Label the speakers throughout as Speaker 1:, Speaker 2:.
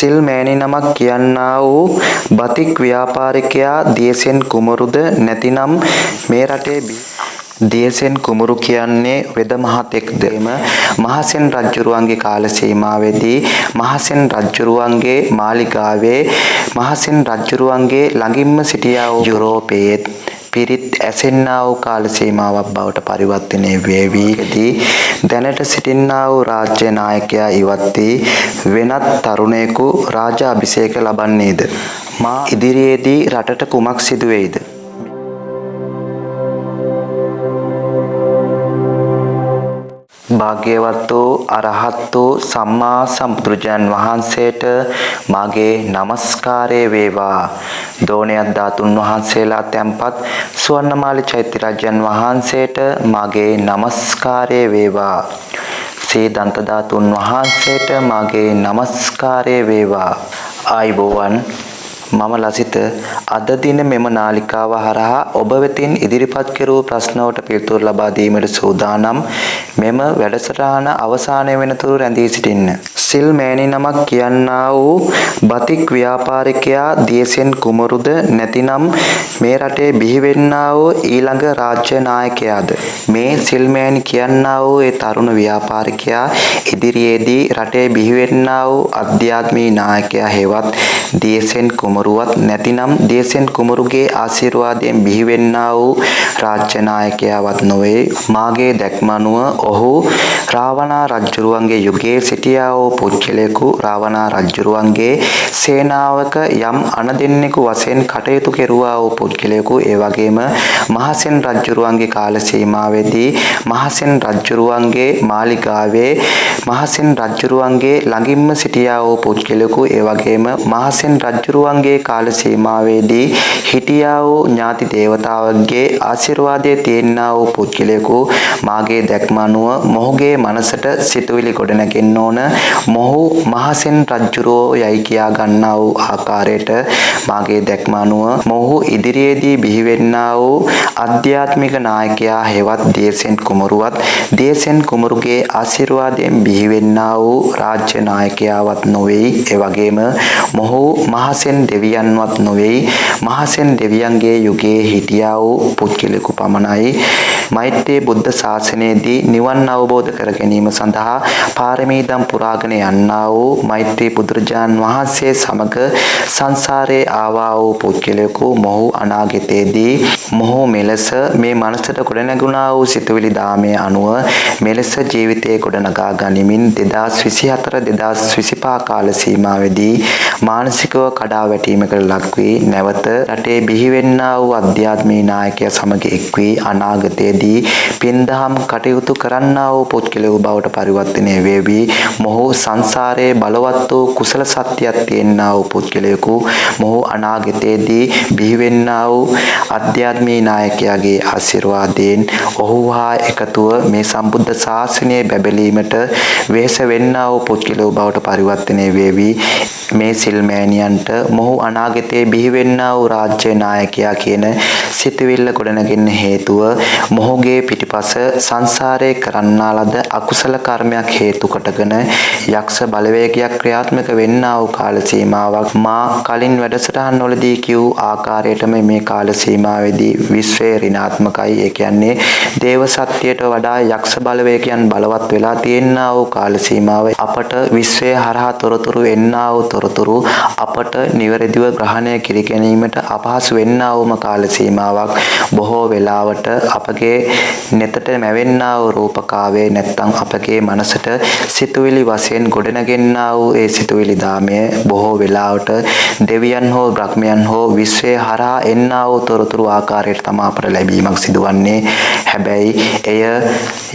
Speaker 1: සිල් මෑණි නමක් කියන්නා වූ බතික් ව්‍යාපාරිකයා දියසෙන් කුමරුද නැතිනම් මේ රටේ දියසෙන් කුමරු කියන්නේ වෙද මහතෙක්ද? මහසෙන් රජුරුවන්ගේ කාල සීමාවේදී මහසෙන් රජුරුවන්ගේ මාලිගාවේ මහසෙන් රජුරුවන්ගේ ළඟින්ම සිටියා වූ යුරෝපයේ පිරිත් ඇසෙන්නා වූ කාල සීමාවක් බවට පරිවර්තනය වේවිදී දැනට සිටින්නා වූ රාජ්‍ය නායකයා ඉවත් වී වෙනත් තරුණයෙකු රාජාභිෂේක ලබන්නේද? මා ඉදිරියේදී රටට කුමක් සිදු වෙයිද? භාග්‍යවත් වූ අරහත් වූ සම්මා සම්බුදුරජාන් වහන්සේට මාගේ নমස්කාරය වේවා. දෝණයක් ධාතුන් වහන්සේලා තැන්පත් සුවර්ණමාලි චෛත්‍ය රාජයන් වහන්සේට මාගේ নমස්කාරය වේවා. ශ්‍රී දන්ත ධාතුන් වහන්සේට මාගේ নমස්කාරය වේවා. ආයුබෝවන්. මම ලසිත අද දින මෙම නාලිකාව හරහා ඔබ වෙතින් ඉදිරිපත් කෙරූ ප්‍රශ්නවලට පිළිතුරු ලබා දීමට සූදානම්. මෙම වැඩසටහන අවසානය වෙනතුරු රැඳී සිටින්න. සිල් මෑණි නමක් කියන්නා වූ බතික් ව්‍යාපාරිකයා දියසෙන් කුමරුද නැතිනම් මේ රටේ බිහිවෙන්නා වූ ඊළඟ රාජ්‍ය නායකයාද? මේ සිල් මෑණි කියන්නා වූ ඒ තරුණ ව්‍යාපාරිකයා ඉදිරියේදී රටේ බිහිවෙන්නා වූ අධ්‍යාත්මී නායකයා හේවත් දියසෙන් කුමරුවත් නැතිනම් දියසෙන් කුමරුගේ ආශිර්වාදයෙන් බිහිවෙන්නා වූ රාජ්‍ය නායකයාවත් නොවේ. මාගේ දැක්ම අනුව ඔහු රාවණා රජුරුවන්ගේ යුගයේ සිටියා වූ පුද්ගලයෙකු රාවණා රජුරුවන්ගේ සේනාවක යම් අනදෙන්නෙකු වශයෙන් කටයුතු කෙරුවා වූ පුද්ගලයෙකු. ඒ වගේම මහසෙන් රජුරුවන්ගේ කාල සීමාවේදී මහසෙන් රජුරුවන්ගේ මාලිගාවේ මහසෙන් රජුරුවන්ගේ ළඟින්ම සිටියා වූ පුද්ගලයෙකු. ඒ වගේම මහසෙන් රජුරුවන්ගේ කාල සීමාවේදී හිටියා වූ ඥාති දේවතාවගේ ආශිර්වාදයේ තියෙනා වූ පුද්ගලයෙකු. මාගේ දැක්ම අනුව මොහුගේ මනසට සිතුවිලි ගොඩනගෙන්න ඕන. මොහු මහසෙන් රජුරෝ යයි කියා ගන්නා වූ ආකාරයට මාගේ දැක්ම අනුව මොහු ඉදිරියේදී බිහිවෙන්නා වූ ආධ්‍යාත්මික නායකයා හේවත් දියසෙන් කුමරුවත් දියසෙන් කුමරුගේ ආශිර්වාදයෙන් බිහිවෙන්නා වූ රාජ්‍ය නායකයාවත් නොවේයි. ඒ වගේම මොහු මහසෙන් දෙවියන්වත් නොවේයි. මහසෙන් දෙවියන්ගේ යුගයේ හිටියා වූ පුද්ගලයෙකු පමණයි. මෛත්‍රී බුද්ධ ශාසනයේදී නිවන් අවබෝධ කර ගැනීම සඳහා පාරමී දම් පුරාගෙන යන්නා වූ මෛත්‍රී බුදුරජාන් වහන්සේ සමග සංසාරේ ආවා වූ පුද්ගලයෙකු. මොහු අනාගතයේදී මොහු මෙලෙස මේ මනසට ගොඩනැගුණා වූ සිතුවිලි දාමයේ අනුව මෙලෙස ජීවිතයේ ගොඩනගා ගනිමින් 2024-2025 කාල සීමාවේදී මානසිකව කඩා වැටීමකට ලක් වී නැවත රටේ බිහිවෙන්නා වූ අධ්‍යාත්මී නායකයා සමග එක් වී අනාගතයේදී පින්දහම් කටයුතු කරන්නා වූ පුද්ගලයෙකු බවට පරිවර්තනය වේවි. මොහු සංසාරයේ බලවත් වූ කුසල සත්‍යයක් තියෙනා වූ පුද්ගලයෙකු. මොහු අනාගතයේදී බිහිවෙන්නා වූ අධ්‍යාත්මී නායකයාගේ ආශිර්වාදයෙන් ඔහු හා එකතුව මේ සම්බුද්ධ ශාසනය බැබලීමට වෙහෙස වෙන්නා වූ පුද්ගලයෙකු බවට පරිවර්තනය වේවි. මේ සිල් මෑණියන්ට මොහු අනාගතයේ බිහිවෙන්නා වූ රාජ්‍ය නායකයා කියන සිතවිල්ල ගොඩනගෙන හේතුව මොහුගේ පිටිපස සංසාරයේ කරන්නා ලද අකුසල කර්මයක් හේතු කොටගෙන යක්ෂ බලවේගයක් ක්‍රියාත්මක වෙන්නා වූ කාල සීමාවක් මා කලින් වැඩසටහන් වලදී කිව් ආකාරයටම මේ කාල සීමාවේදී විශ්වයේ ඍණාත්මකයි. ඒ කියන්නේ දේව සත්‍යයට වඩා යක්ෂ බලවේගයන් බලවත් වෙලා තියෙනා වූ කාල සීමාව අපට විශ්වයේ හරහා තොරතුරු එන්නා වූ තොරතුරු අපට නිවැරදිව ග්‍රහණය කර ගැනීමට අපහසු වෙන්නා වූම කාල සීමාවක්. බොහෝ වෙලාවට අපගේ නෙතට මැවෙන්නා වූ රූපකාවේ නැත්නම් අපගේ මනසට සිතුවිලි වශයෙන් ගොඩනගෙන්නා වූ ඒ සිතුවිලි දාමය බොහෝ වෙලාවට දෙවියන් හෝ බ්‍රහ්මයන් හෝ විශ්වයේ හරහා එන්නා වූ තොරතුරු ආකාරයට තමයි අපට ලැබීමක් සිදුවන්නේ. හැබැයි එය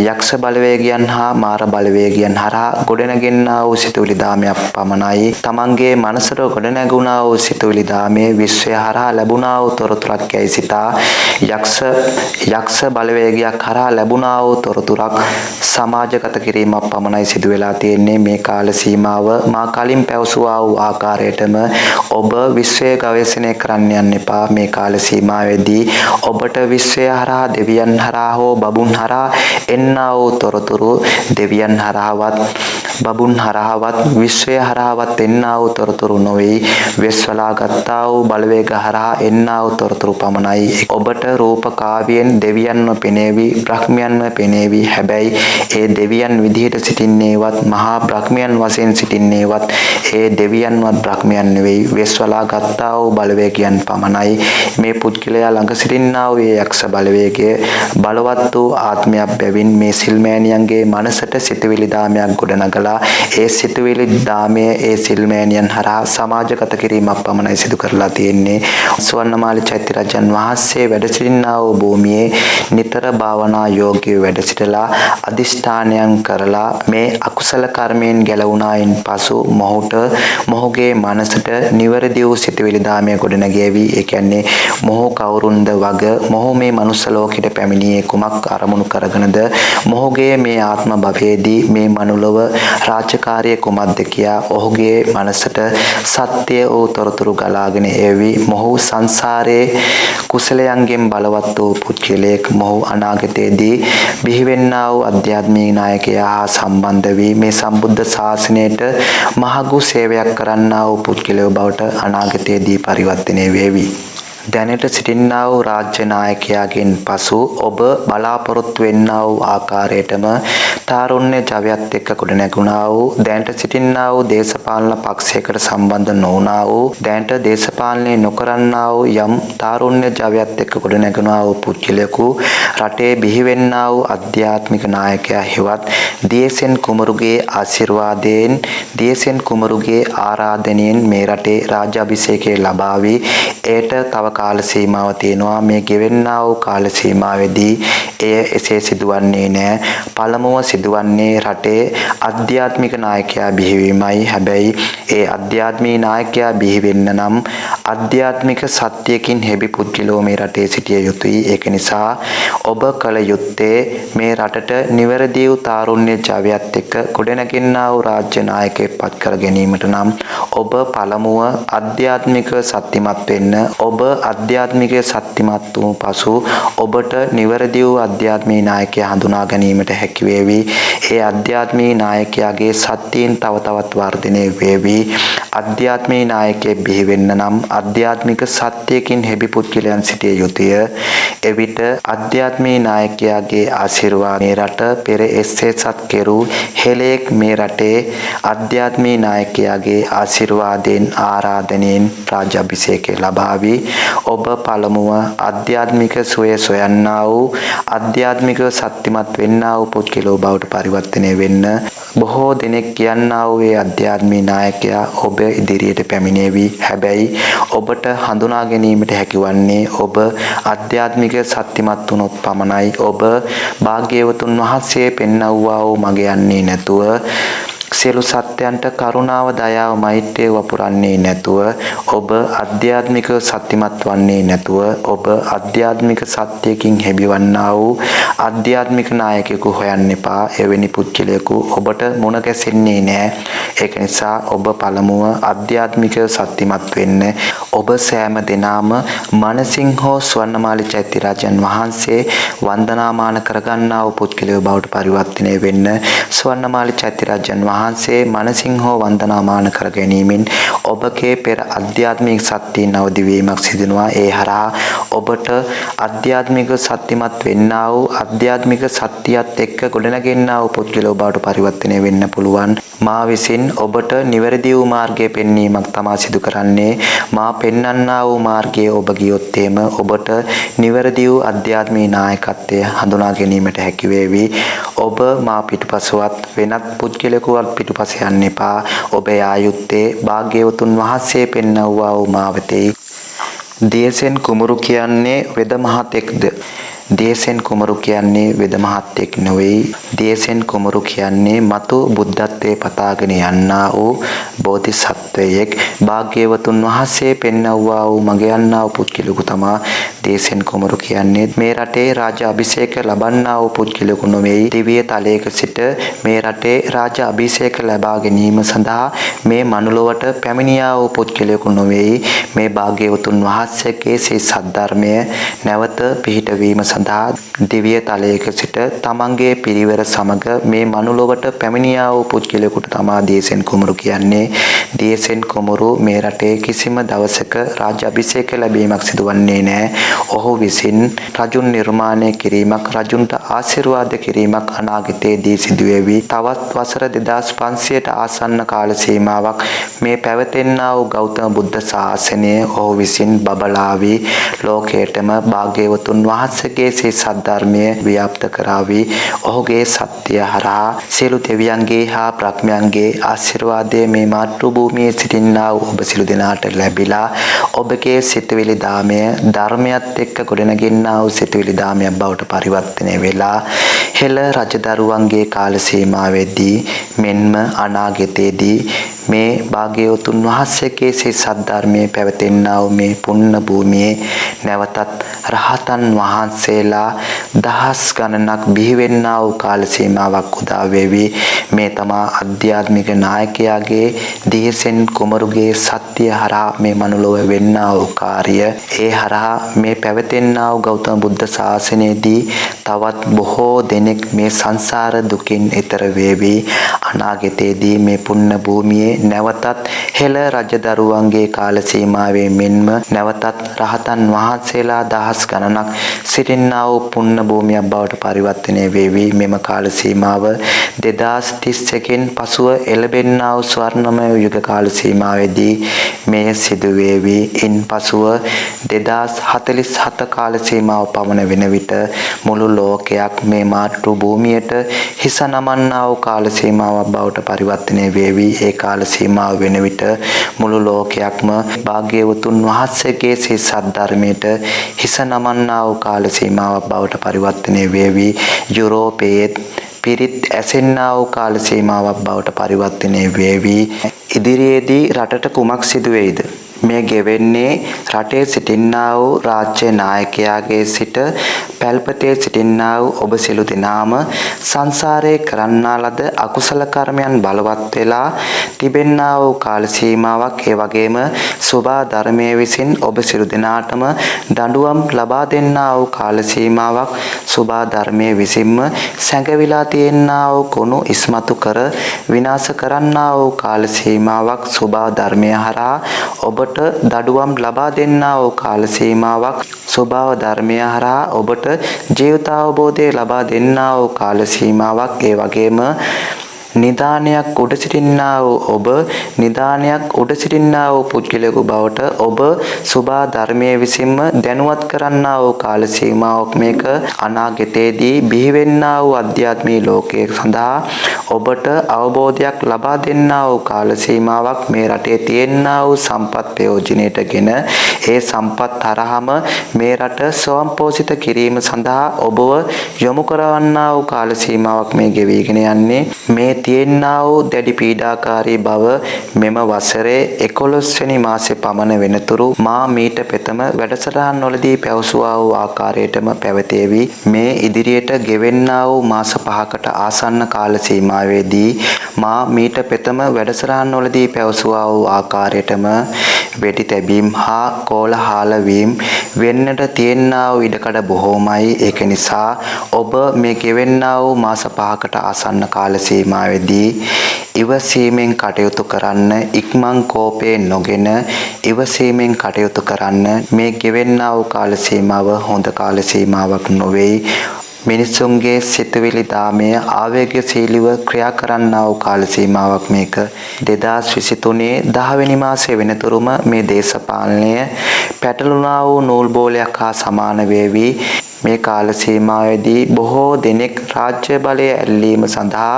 Speaker 1: යක්ෂ බලවේගයන් හා මාර බලවේගයන් හරහා ගොඩනගෙන්නා වූ සිතුවිලි දාමයක් පමණයි. තමන්ගේ මනසට ගොඩනැගුණා වූ සිතුවිලි දාමයේ විශ්වය හරහා ලැබුණා වූ තොරතුරක් යයි සිතා යක්ෂ බලවේගයක් හරහා ලැබුණා වූ තොරතුරක් සමාජගත කිරීමක් පමණයි සිදු වෙලා තියෙන්නේ. මේ කාල සීමාව මා කලින් පැවසුවා වූ ආකාරයටම ඔබ විශ්වය ගවේෂණය කරන්න යන්න එපා. මේ කාල සීමාවේදී ඔබට විශ්වය හරහා දෙවියන් හරහා හෝ බබුන් හරහා එන්නා වූ තොරතුරු දෙවියන් හරහාවත් බබුන් හරහාවත් විශ්වය හරහාවත් එන්නා වූ තොරතුරු නොවේ. වෙස්වලා ගත්තා වූ බලවේග හරහා එන්නා වූ තොරතුරු පමණයි. ඔබට රූප කාව්‍යයෙන් දෙවියන්ව පෙනේවි, බ්‍රහ්මයන්ව පෙනේවි. හැබැයි ඒ දෙවියන් විදිහට සිටින්නේවත් මහා බ්‍රහ්මයන් වශයෙන් සිටින්නේවත් ඒ දෙවියන්වත් බ්‍රහ්මයන් නෙවෙයි. වෙස්වලා ගත්තා වූ බලවේගයන් පමණයි. මේ පුද්ගලයා ළඟ සිටින්නා වූ යක්ෂ බලවේගය බලවත් වූ ආත්මයක් බැවින් මේ සිල්මෑණියන්ගේ මනසට සිතුවිලි දාමයක් ගොඩනගලා ඒ සිතුවිලි දාමය ඒ සිල්මෑණියන් හරහා සමාජගත කිරීමක් පමණයි සිදු කරලා තියෙන්නේ. ස්වර්ණමාලි චෛත්‍යරාජන් වහන්සේ වැඩ සිටින්නා වූ භූමියේ නිතර භාවනා යෝගීව වැඩ සිටලා අදිෂ්ඨානයන් කරලා මේ අකුසල කර්මයෙන් ගැලවුණායින් පසු මොහුගේ මනසට නිවැරදි වූ සිතුවිලි දාමය ගොඩනැගෙවි. ඒ කියන්නේ මොහු කවුරුන්ද වග, මොහු මේ මනුස්ස ලෝකෙට පැමිණියේ කුමක් අරමුණු කරගෙනද, මොහුගේ මේ ආත්ම භවයේදී මේ මනුලොව රාජකාරිය කුමක්ද කියා ඔහුගේ මනසට සත්‍ය වූ තොරතුරු ගලාගෙන එවි. මොහු සංසාරයේ කුසලයන්ගෙන් බලවත් වූ පුද්ගලයෙක්. මොහු අනාගතයේදී බිහිවෙන්නා වූ අධ්‍යාත්මික නායකයා හා සම්බන්ධ වී මේ සම්බුද්ධ ශාසනයට මහඟු සේවයක් කරන්නා වූ පුද්ගලයෝ බවට අනාගතයේදී පරිවර්තනය වේවි. දැනට සිටින්නා වූ රාජ්‍ය නායකයාගෙන් පසු ඔබ බලාපොරොත්තු වෙන්නා වූ ආකාරයටම තාරුණ්‍ය ජවයත් එක්ක ගොඩනැගුණා වූ, දැනට සිටින්නා වූ දේශපාලන පක්ෂයකට සම්බන්ධ නොවුණා වූ, දැනට දේශපාලනය නොකරන්නා වූ යම් තාරුණ්‍ය ජවයත් එක්ක ගොඩනැගුණා වූ පුද්ගලයෙකු රටේ බිහිවෙන්නා වූ අධ්‍යාත්මික නායකයා හෙවත් දියසෙන් කුමරුගේ ආශිර්වාදයෙන්, දියසෙන් කුමරුගේ ආරාධනයෙන් මේ රටේ රාජාභිෂේකය ලබාවි. එයට තව කාල සීමාව තියෙනවා. මේ ගෙවෙන්නා වූ කාල සීමාවේදී එය එසේ සිදුවන්නේ නැහැ. පළමුව සිදුවන්නේ රටේ අධ්‍යාත්මික නායකයා බිහිවීමයි. හැබැයි ඒ අධ්‍යාත්මික නායකයා බිහි වෙන්න නම් අධ්‍යාත්මික සත්‍යයකින් හෙබි පුද්ගලෝ මේ රටේ සිටිය යුතුයි. ඒක නිසා ඔබ කල යුත්තේ මේ රටට නිවැරදි වූ තාරුණ්‍ය ජවයත් එක්ක ගොඩනැගෙන්නා වූ රාජ්‍ය නායකයෙක් පත් කර ගැනීමට නම් ඔබ පළමුව අධ්‍යාත්මික සත්‍යමත් වෙන්න. ඔබ අධ්‍යාත්මිකය සත්‍යමත් වූ පසු ඔබට නිවැරදි වූ අධ්‍යාත්මික නායකයා හඳුනා ගැනීමට හැකි වේවි. ඒ අධ්‍යාත්මික නායකයාගේ සත්‍යයෙන් තව තවත් වර්ධනය වේවි. අධ්‍යාත්මික නායකයෙක් බිහි වෙන්න නම් අධ්‍යාත්මික සත්‍යයකින් හෙබි පුද්ගලයන් සිටිය යුතුය. එවිට අධ්‍යාත්මික නායකයාගේ ආශිර්වාදය රට පෙර එසේසත් කෙරූ හෙළයෙක් මේ රටේ අධ්‍යාත්මික නායකයාගේ ආශිර්වාදයෙන් ආරාධනයෙන් රාජාභිෂේකය ලබාවි. ඔබ පළමුව ආධ්‍යාත්මික සුවය සොයන්නා වූ ආධ්‍යාත්මික සත්‍යමත් වෙන්නා වූ පුද්ගලෝ බවට පරිවර්තනය වෙන්න. බොහෝ දෙනෙක් කියන්නා වූ ඒ ආධ්‍යාත්මික නායකයා ඔබ ඉදිරියට පැමිණේවි. හැබැයි ඔබට හඳුනා ගැනීමට හැකිවන්නේ ඔබ ආධ්‍යාත්මික සත්‍යමත් වුණොත් පමණයි. ඔබ භාග්‍යවතුන් වහන්සේ පෙන්වුවා වූ මඟ යන්නේ නැතුව, සියලු සත්‍යයන්ට කරුණාව, දයාව, මෛත්‍රිය වපුරන්නේ නැතුව, ඔබ අධ්‍යාත්මික සත්‍යමත් වන්නේ නැතුව, ඔබ අධ්‍යාත්මික සත්‍යයකින් හෙබිවන්නා වූ අධ්‍යාත්මික නායකයෙකු හොයන්න එපා. එවැනි පුද්ගලයෙකු ඔබට මුණ ගැසෙන්නේ නැහැ. ඒක නිසා ඔබ පළමුව අධ්‍යාත්මික සත්‍යමත් වෙන්න. ඔබ සෑම දිනම මනසින් හෝ ස්වර්ණමාලි චෛත්‍යරාජන් වහන්සේ වන්දනාමාන කරගන්නා වූ පුද්ගලයෙකු බවට පරිවර්තනය වෙන්න. ස්වර්ණමාලි චෛත්‍යරාජන් වහන්සේ මනසින් හෝ වන්දනාමාන කර ගැනීමෙන් ඔබගේ පෙර අධ්‍යාත්මික සත්‍යයෙන් අවදිවීමක් සිදෙනවා. ඒ හරහා ඔබට අධ්‍යාත්මික සත්‍යමත් වෙන්නා වූ අධ්‍යාත්මික සත්‍යයත් එක්ක ගොඩනගෙන්නා වූ පුද්ගලෝ බවට පරිවර්තනය වෙන්න පුළුවන්. මා විසින් ඔබට නිවැරදි වූ මාර්ගය පෙන්වීමක් තමා සිදු කරන්නේ. මා පෙන්වන්නා වූ මාර්ගයේ ඔබ ගියොත් එම ඔබට නිවැරදි වූ අධ්‍යාත්මික නායකත්වය හඳුනා ගැනීමට හැකි වේවි. ඔබ මා පිටුපසවත් වෙනත් පුද්ගලයෙකුවත් පිටුපස යන්න එපා. ඔබ යා යුත්තේ භාග්‍යවතුන් වහන්සේ පෙන්වුවා වූ මාවතේ. දියසෙන් කුමරු කියන්නේ වෙද මහතෙක්ද? දියසෙන් කුමරු කියන්නේ වෙද මහත්තෙක් නෙවෙයි. දියසෙන් කුමරු කියන්නේ මතු බුද්ධත්වයේ පතාගෙන යන්නා වූ බෝධිසත්වයෙක්. භාග්‍යවතුන් වහන්සේ පෙන්වුවා වූ මඟ යන්නා වූ පුද්ගලයෙකු තමා දියසෙන් කුමරු කියන්නේ. මේ රටේ රාජ අභිෂේක ලබන්නා වූ පුද්ගලයෙකු නෙවෙයි. දිව්‍ය තලයක සිට මේ රටේ රාජ අභිෂේක ලබා ගැනීම සඳහා මේ මනුලොවට පැමිණියා වූ පුද්ගලයෙකු නෙවෙයි. මේ භාග්‍යවතුන් වහන්සේගේ ශ්‍රී සද්ධර්මය නැවත පිහිටවීම සඳහා දිව්‍ය තලයක සිට තමන්ගේ පිරිවර සමග මේ මනුලොවට පැමිණියා වූ පුද්ගලයෙකුට තමා දියසෙන් කුමරු කියන්නේ. දියසෙන් කුමරු මේ රටේ කිසිම දවසක රාජ්‍ය අභිෂේක ලැබීමක් සිදුවන්නේ නැහැ. ඔහු විසින් රජුන් නිර්මාණය කිරීමක්, රජුන්ට ආශිර්වාද කිරීමක් අනාගතයේදී සිදුවේවි. තවත් වසර 2500ට ආසන්න කාල සීමාවක් මේ පැවතෙන්නා වූ ගෞතම බුද්ධ ශාසනය ඔහු විසින් බබලාවි. ලෝකයටම භාග්‍යවතුන් වහන්සේගේ සේ සද්ධර්මය ව්‍යාප්ත කරાવી. ඔහුගේ සත්‍ය හරහා සියලු දෙවියන්ගේ හා බ්‍රහ්මයන්ගේ ආශිර්වාදය මේ මාතෘ භූමියේ සිටින්නා වූ ඔබ සියලු දෙනාට ලැබිලා ඔබගේ සිතවිලි දාමය ධර්මයත් එක්ක ගොඩනගින්නා වූ සිතවිලි දාමයක් බවට පරිවර්තනය වෙලා හෙළ රජදරුවන්ගේ කාල සීමාවෙදී මෙන්ම අනාගතයේදී මේ භාග්‍යවතුන් වහන්සේගේ සේ සද්ධර්මයේ පැවතෙන්නා වූ මේ පුණ්‍ය භූමියේ නැවතත් රහතන් වහන්සේලා දහස් ගණනක් බිහි වෙන්නා වූ කාල සීමාවක් උදා වෙවි. මේ තමා අධ්‍යාත්මික නායකයාගේ දියසෙන් කුමරුගේ සත්‍ය හරහා මේ මනුලොව වෙන්නා වූ කාර්ය. ඒ හරහා මේ පැවතෙන්නා වූ ගෞතම බුද්ධ ශාසනයේදී තවත් බොහෝ දෙනෙක් මේ සංසාර දුකින් එතර වේවි. අනාගතයේදී මේ පුණ්‍ය භූමියේ නැවතත් හෙළ රජදරුවන්ගේ කාල සීමාවේ මෙන්ම නැවතත් රහතන් වහන්සේලා දහස් ගණනක් සිටින්නා වූ පුණ්‍ය භූමියක් බවට පරිවර්තනය වේවි. මෙම කාල සීමාව 2031කින් පසුව එළඹෙන්නා වූ ස්වර්ණමය යුග කාල සීමාවේදී මෙය සිදු වේවි. ඉන් පසුව 2047 කාල සීමාව පමණ වෙන විට මුළු ලෝකයක් මේ මාතෘ භූමියට හිස නමන්නා වූ කාල සීමාවක් බවට පරිවර්තනය වේවි. ඒ කාල සීමාව වෙන විට මුළු ලෝකයක්ම භාග්‍යවතුන් වහන්සේගේ සේ සද්ධර්මයට හිස නමන්නා වූ කාල සීමාවක් බවට පරිවර්තනය වේවි. යුරෝපයේ පිරිත් ඇසෙන්නා වූ කාල සීමාවක් බවට පරිවර්තනය වේවි. ඉදිරියේදී රටට කුමක් සිදු වෙයිද? මේ ගෙවෙන්නේ රටේ සිටින්නා වූ රාජ්‍ය නායකයාගේ සිට පැල්පතේ සිටින්නා වූ ඔබ සියලු දෙනාම සංසාරයේ කරන්නා ලද අකුසල කර්මයන් බලවත් වෙලා තිබෙන්නා වූ කාල සීමාවක්. ඒ වගේම සෝභා ධර්මයේ විසින් ඔබ සියලු දෙනාටම දඬුවම් ලබා දෙන්නා වූ කාල සීමාවක්. සෝභා ධර්මයේ විසින්ම සැඟවිලා තියෙනා වූ කුණු ඉස්මතු කර විනාශ කරන්නා වූ කාල සීමාවක්. සෝභා ධර්මය හරහා ඔබට දඩුවම් ලබා දෙන්නා වූ කාල සීමාවක්. ස්වභාව ධර්මය හරහා ඔබට ජීවිතාවබෝධය ලබා දෙන්නා වූ කාල සීමාවක්. ඒ වගේම නිදානයක් උඩ සිටින්නා වූ ඔබ නිදානයක් උඩ සිටින්නා වූ පුද්ගලයෙකු බවට ඔබ සුභා ධර්මයේ විසින්ම දැනුවත් කරන්නා වූ කාල සීමාවක්. මේක අනාගතයේදී බිහි වෙන්නා වූ අධ්‍යාත්මික ලෝකයේ සඳහා ඔබට අවබෝධයක් ලබා දෙන්නා වූ කාල සීමාවක්. මේ රටේ තියෙනා වූ සම්පත් ප්‍රයෝජනයටගෙන ඒ සම්පත් හරහාම මේ රට ස්වයංපෝෂිත කිරීම සඳහා ඔබව යොමු කරවන්නා වූ කාල සීමාවක් මේ ගෙවිගෙන යන්නේ. මේ තියෙනා වූ දැඩි පීඩාකාරී බව මෙම වසරේ 11 වෙනි මාසේ පමණ වෙනතුරු මා මීට පෙතම වැඩසටහන් වලදී පැවසුවා වූ ආකාරයටම පැවතේවි. මේ ඉදිරියට ගෙවෙන්නා වූ මාස 5කට ආසන්න කාල සීමාවේදී මා මීට පෙතම වැඩසටහන් වලදී පැවසුවා වූ ආකාරයටම වෙඩි තැබීම් හා කෝලහල වීම වෙන්නට තියෙනා වූ ඉඩකඩ බොහෝමයි. ඒක නිසා ඔබ මේ ගෙවෙන්නා වූ මාස 5කට ආසන්න කාල සීමාවේදී ඉවසීමෙන් කටයුතු කරන්න. ඉක්මන් කෝපේ නොගෙන ඉවසීමෙන් කටයුතු කරන්න. මේ ගෙවෙන්නා වූ කාල සීමාව හොඳ කාල සීමාවක් නොවේ. මිනිසුන්ගේ සිතුවිලි දාමය ආවේගශීලීව ක්‍රියා කරන්නා වූ කාල සීමාවක් මේක. 2023 10 වෙනි මාසයේ වෙනතුරුම මේ දේශපාලනය පැටළුණා වූ නූල් බෝලයක් හා සමාන වේවි. මේ කාල සීමාවේදී බොහෝ දෙනෙක් රාජ්‍ය බලය ඇල්ලීම සඳහා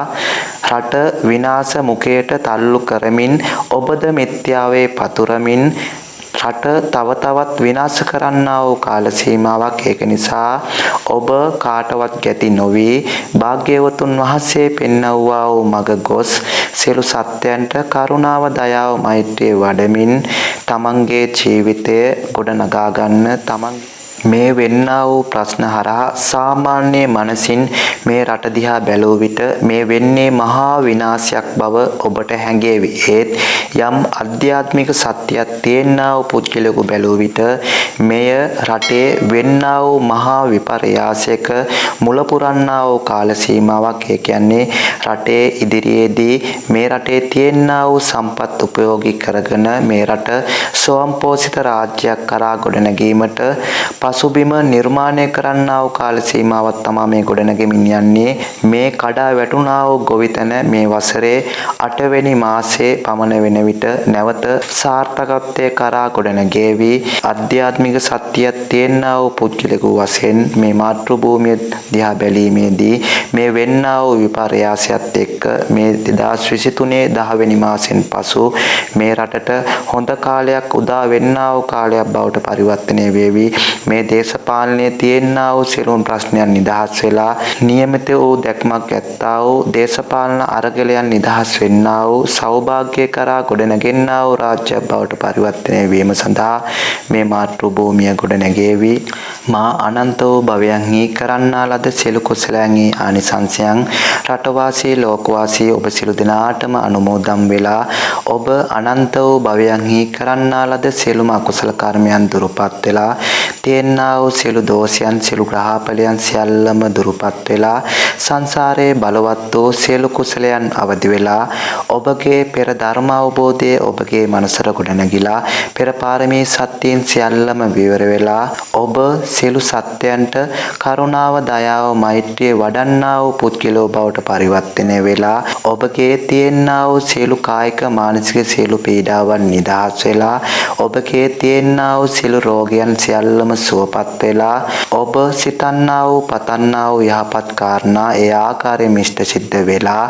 Speaker 1: රට විනාශ මුඛයට තල්ලු කරමින් ඔබද මිත්‍යාවේ පතුරමින් රට තව තවත් විනාශ කරන්නා වූ කාල සීමාවක්. ඒක නිසා ඔබ කාටවත් ගැති නොවි භාග්‍යවතුන් වහන්සේ පෙන්වුවා වූ මඟ ගොස් සියලු සත්‍යයන්ට කරුණාව දයාව මෛත්‍රිය වඩමින් තමන්ගේ ජීවිතය ගොඩනගා ගන්න. තමන් මේ වෙන්නා වූ ප්‍රශ්න හරහා සාමාන්‍ය මනසින් මේ රට දිහා බැලුව විට මේ වෙන්නේ මහා විනාශයක් බව ඔබට හැඟේවි. ඒත් යම් අධ්‍යාත්මික සත්‍යයක් තියෙනා වූ පුද්ගලයෙකු බැලුව විට මෙය රටේ වෙන්නා වූ මහා විපර්යාසයක මුල පුරන්නා වූ කාල සීමාවක්. ඒ කියන්නේ රටේ ඉදිරියේදී මේ රටේ තියෙනා වූ සම්පත් උපයෝගී කරගෙන මේ රට ස්වයංපෝෂිත රාජ්‍යයක් කරා ගොඩනැගීමට පසුබිම නිර්මාණය කරන්නා වූ කාල සීමාවක් තමයි මේ ගොඩනැගෙමින් යන්නේ. මේ කඩා වැටුණා වූ ගොවිතැන මේ වසරේ 8 වෙනි මාසයේ පමණ වෙන විට නැවත සාර්ථකත්වයේ කරා ගොඩනැගෙවි. අධ්‍යාත්මික සත්‍යයක් තියෙනා වූ පුද්ගලයෙකු වශයෙන් මේ මාතෘ භූමිය දිහා බැලීමේදී මේ වෙන්නා වූ විපර්යාසයත් එක්ක මේ 2023 10 වෙනි මාසෙන් පසු මේ රටට හොඳ කාලයක් උදා වෙන්නා වූ කාලයක් බවට පරිවර්තනය වේවි. මේ දේශපාලනයේ තියෙනා වූ සියලුම ප්‍රශ්නයන් නිදහස් වෙලා නියමිත වූ දැක්මක් ඇත්තා වූ දේශපාලන අරගලයන් නිදහස් වෙන්නා වූ සෞභාග්‍ය කරා ගොඩනැගෙන්නා වූ රාජ්‍යයක් බවට පරිවර්තනය වීම සඳහා මේ මාතෘ භූමිය ගොඩනැගෙවි. මා අනන්ත වූ භවයන්හි කරන්නා ලද සියලු කුසලයන්හි ආනිසංසයන් රටවාසී ලෝකවාසී ඔබ සියලු දෙනාටම අනුමෝදන් වෙලා ඔබ අනන්ත වූ භවයන්හි කරන්නා ලද සියලුම අකුසල කර්මයන් දුරුපත් වෙලා තියෙනා වූ සියලු දෝෂයන් සියලු ග්‍රහඵලයන් සියල්ලම දුරුපත් වෙලා සංසාරයේ බලවත් වූ සියලු කුසලයන් අවදි වෙලා ඔබගේ පෙර ධර්ම අවබෝධය ඔබගේ මනසට ගොඩනැගිලා පෙර පාරමී සත්‍යයන් සියල්ලම විවර වෙලා ඔබ සියලු සත්‍යයන්ට කරුණාව දයාව මෛත්‍රිය වඩන්නා වූ පුද්ගලෝ බවට පරිවර්තනය වෙලා ඔබගේ තියෙනා වූ සියලු කායික මානසික සියලු පීඩාවන් නිදහස් වෙලා ඔබගේ තියෙනා වූ සියලු රෝගයන් සියල්ලම සුවපත් වෙලා ඔබ සිතන්නා වූ පතන්නා වූ යහපත් කාරණා ඒ ආකාරයෙන් ඉෂ්ට සිද්ධ වෙලා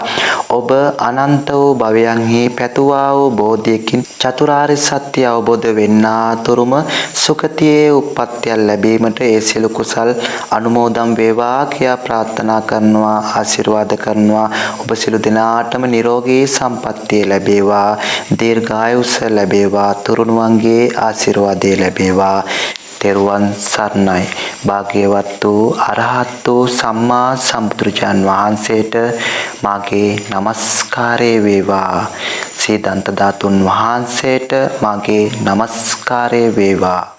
Speaker 1: ඔබ අනන්ත වූ භවයන්හි පැතුවා වූ බෝධියකින් චතුරාර්ය සත්‍ය අවබෝධ වෙන්නා තුරුම සුගතියේ උප්පත්තිය ලැබීමට ඒ සියලු කුසල් අනුමෝදන් වේවා කියා ප්‍රාර්ථනා කරනවා ආශිර්වාද කරනවා. ඔබ සියලු දෙනාටම නිරෝගී සම්පන්නිය ලැබේවා, දීර්ඝායුෂ ලැබේවා, තුරුණුවන්ගේ ආශිර්වාදය ලැබේවා. තෙරුවන් සරණයි. භාග්‍යවත් වූ අරහත් වූ සම්මා සම්බුදුරජාන් වහන්සේට මාගේ নমස්කාරය වේවා. සීදන්ත ධාතුන් වහන්සේට මාගේ নমස්කාරය වේවා.